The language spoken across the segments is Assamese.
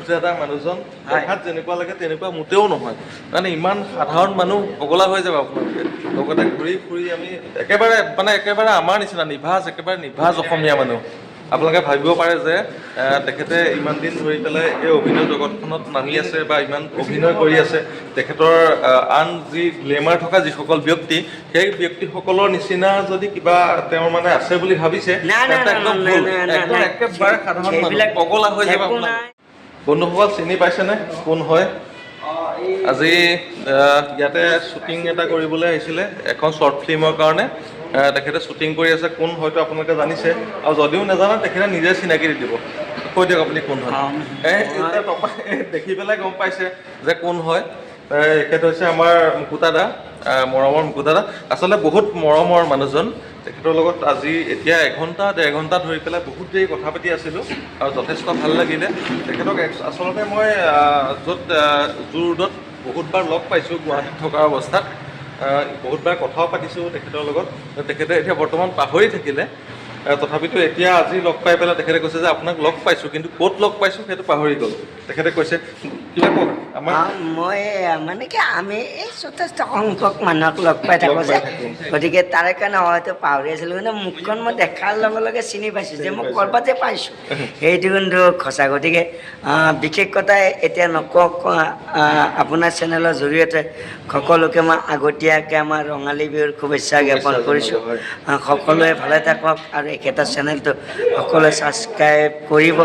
মুখুদাদাৰ মানুহজন দেখাত যেনেকুৱা লাগে তেনেকুৱা মোটেও নহয় মানে ইমান সাধাৰণ মানুহ পগলা হৈ যাব আপোনালোকে লগতে ঘূৰি ফুৰি আমি একেবাৰে আমাৰ নিচিনা একেবাৰে নিভাঁজ অসমীয়া মানুহ আপোনালোকে ভাবিব পাৰে যে তেখেতে ইমান দিন ধৰি পেলাই এই অভিনয় জগতখনত নামি আছে বা ইমান অভিনয় কৰি আছে তেখেতৰ আন যি গ্লেমাৰ থকা যিসকল ব্যক্তি সেই ব্যক্তিসকলৰ নিচিনা যদি কিবা তেওঁৰ মানে আছে বুলি ভাবিছে একেবাৰে সাধাৰণ মানুহ পগলা হৈ যাব বন্ধুসকল চিনি পাইছেনে কোন হয় আজি ইয়াতে শ্বুটিং এটা কৰিবলৈ আহিছিলে এখন শ্বৰ্ট ফিল্মৰ কাৰণে তেখেতে শ্বুটিং কৰি আছে কোন হয়তো আপোনালোকে জানিছে আৰু যদিও নাজানে তেখেতে নিজে চিনাকি দি দিব কৈ দিয়ক আপুনি কোন হয় দেখি পেলাই গম পাইছে যে কোন হয় এখেত হৈছে আমাৰ মুকুতাদা মৰমৰ মুকুতাদা আচলতে বহুত মৰমৰ মানুহজন তেখেতৰ লগত আজি এতিয়া 1-1.5 ঘণ্টা ধৰি পেলাই বহুত দেৰি কথা পাতি আছিলোঁ আৰু যথেষ্ট ভাল লাগিলে তেখেতক আচলতে মই য'ত জু ৰোডত বহুতবাৰ লগ পাইছোঁ গুৱাহাটীত থকা অৱস্থাত বহুতবাৰ কথাও পাতিছোঁ তেখেতৰ লগত তেখেতে এতিয়া বৰ্তমান পাহৰি থাকিলে তথাপিতো এতিয়া আজি লগ পাই পেলাই তেখেতে কৈছে যে আপোনাক লগ পাইছোঁ কিন্তু ক'ত লগ পাইছোঁ সেইটো পাহৰি গ'ল তেখেতে কৈছে কিবা কওক মই মানে কি আমি এই যথেষ্ট সংখ্যক মানুহক লগ পাই থাকোঁ যে গতিকে তাৰে কাৰণে হয়তো পাহৰি আছিলোঁ কিন্তু মুখখন মই দেখাৰ লগে লগে চিনি পাইছোঁ যে মই ক'ৰবাতে পাইছোঁ সেইটো কিন্তু সঁচা গতিকে বিশেষ কথা এতিয়া নকওক আপোনাৰ চেনেলৰ জৰিয়তে সকলোকে মই আগতীয়াকৈ আমাৰ ৰঙালী বিহুৰ শুভেচ্ছা জ্ঞাপন কৰিছোঁ সকলোৱে ভালে থাকক আৰু একেটা চেনেলটো সকলোৱে ছাবস্ক্ৰাইব কৰিব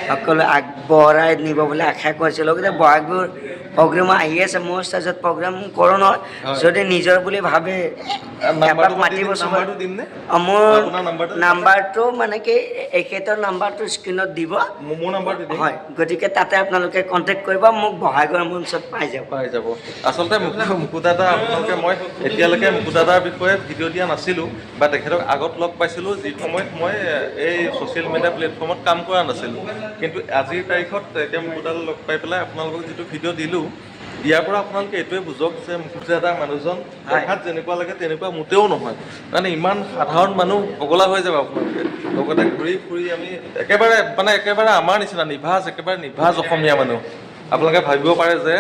সকলোৱে আগবঢ়াই নিব বুলি আশা কৰিছোঁ লগতে বহাগ বিহুৰ প্ৰগ্ৰেম আহি আছে মোৰ ষ্টেজত প্ৰগ্ৰেম কৰোঁ নহয় যদি নিজৰ বুলি ভাবে এপাক মাতিব মোৰ নাম্বাৰটো মানে কি এখেতৰ নাম্বাৰটো স্ক্ৰীণত দিব হয় গতিকে তাতে আপোনালোকে কণ্টেক্ট কৰিব মোক বহাগৰ মঞ্চত পাই যাব আচলতে মুকুতাদা আপোনালোকে মই এতিয়ালৈকে মুকুতাদাৰ বিষয়ে ভিডিঅ' দিয়া নাছিলোঁ বা তেখেতক আগত লগ পাইছিলোঁ যি সময়ত মই এই ছ'চিয়েল মিডিয়া প্লেটফৰ্মত কাম কৰা নাছিলোঁ কিন্তু আজিৰ তাৰিখত এতিয়া মুকুতাদা লগ পাই পেলাই আপোনালোকক যিটো ভিডিঅ' দিলোঁ ইয়াৰ পৰা আপোনালোকে এইটোৱে বুজক যে মুকুতাদাৰ মানুহজন দেখাত যেনেকুৱা লাগে তেনেকুৱা মোটেও নহয় মানে ইমান সাধাৰণ মানুহ পগলা হৈ যাব আপোনালোকে লগতে ঘূৰি ফুৰি আমি একেবাৰে আমাৰ নিচিনা একেবাৰে নিভাঁজ অসমীয়া মানুহ আপোনালোকে ভাবিব পাৰে যে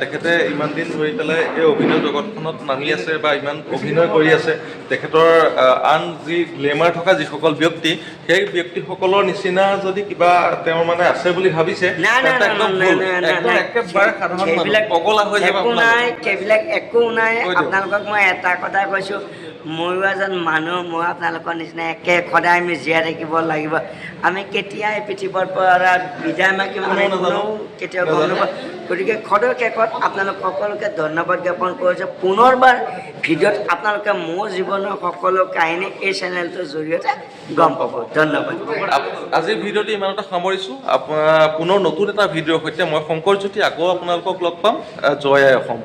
তেখেতে ইমান দিন ধৰি পেলাই এই অভিনয় জগতখনত নামি আছে বা ইমান অভিনয় কৰি আছে তেখেতৰ আন যি গ্লেমাৰ থকা যিসকল ব্যক্তি সেই ব্যক্তিসকলৰ নিচিনা যদি কিবা তেওঁৰ মানে আছে বুলি ভাবিছে একেবাৰে সাধাৰণ মানুহ পগলা হৈ যাব সেইবিলাক একো নাই আপোনালোকক মই এটা কথা কৈছোঁ ময়ো এজন মানুহ মই আপোনালোকৰ নিচিনা একে সদায় আমি জীয়াই থাকিব লাগিব আমি কেতিয়া এই পৃথিৱীৰ পৰা বিদায় মাগিম আমি কেতিয়াও গম নাপাওঁ গতিকে সদৰ শেষত আপোনালোক সকলোকে ধন্যবাদ জ্ঞাপন কৰিছোঁ পুনৰবাৰ ভিডিঅ'ত আপোনালোকে মোৰ জীৱনৰ সকলো কাহিনী এই চেনেলটোৰ জৰিয়তে গম পাব ধন্যবাদ আজিৰ ভিডিঅ'টো ইমানতে সামৰিছোঁ পুনৰ নতুন এটা ভিডিঅ'ৰ সৈতে মই শংকৰ জ্যোতি আকৌ আপোনালোকক লগ পাম জয় আই অসম